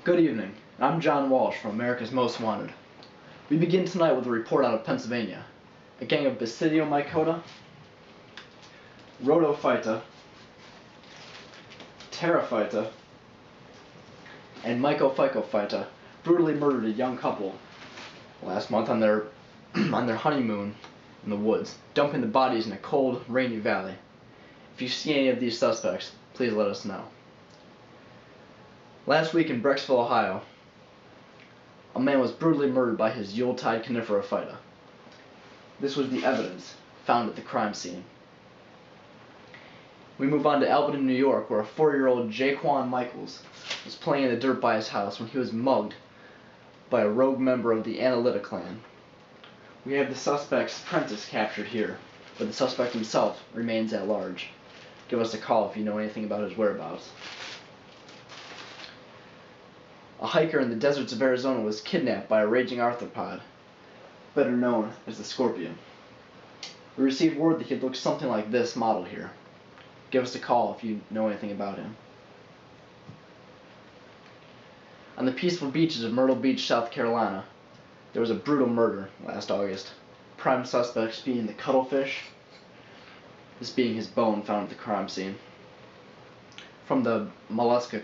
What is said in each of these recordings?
Good evening. I'm John Walsh from America's Most Wanted. We begin tonight with a report out of Pennsylvania. A gang of Basidiomycota, Rhodophyta, Pterophyta, and Mycophycophyta brutally murdered a young couple last month on their honeymoon in the woods, dumping the bodies in a cold, rainy valley. If you see any of these suspects, please let us know. Last week in Brecksville, Ohio, a man was brutally murdered by his Yuletide Coniferophyta. This was the evidence found at the crime scene. We move on to Albany, New York, where a 4-year-old Jaquan Michaels was playing in the dirt by his house when he was mugged by a rogue member of the Analyta clan. We have the suspect's apprentice captured here, but the suspect himself remains at large. Give us a call if you know anything about his whereabouts. A hiker in the deserts of Arizona was kidnapped by a raging arthropod, better known as the scorpion. We received word that he looked something like this model here. Give us a call if you know anything about him. On the peaceful beaches of Myrtle Beach, South Carolina, there was a brutal murder last August. Prime suspects being the cuttlefish, this being his bone found at the crime scene. From the mollusca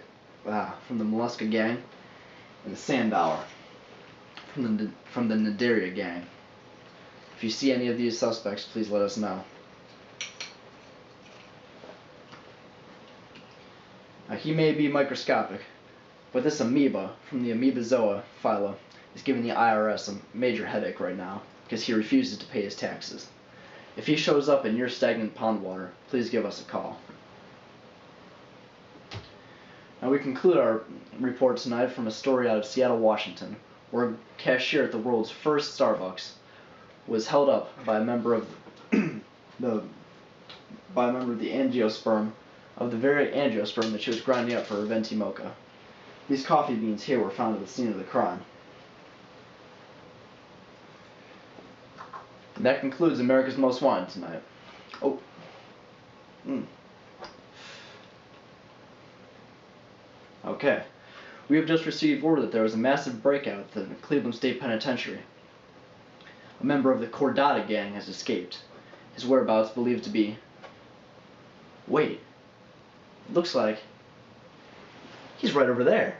gang, and the sand dollar from the Nadaria gang. If you see any of these suspects, please let us know. Now, he may be microscopic, but this amoeba from the Amoebozoa phyla is giving the IRS a major headache right now because he refuses to pay his taxes. If he shows up in your stagnant pond water, please give us a call. Now, we conclude our report tonight from a story out of Seattle, Washington, where a cashier at the world's first Starbucks was held up by a member of the angiosperm of the very angiosperm that she was grinding up for her venti mocha. These coffee beans here were found at the scene of the crime. And that concludes America's Most Wanted tonight. Okay. We have just received word that there was a massive breakout at the Cleveland State Penitentiary. A member of the Cordata gang has escaped. His whereabouts believed to be... Wait. It looks like... he's right over there.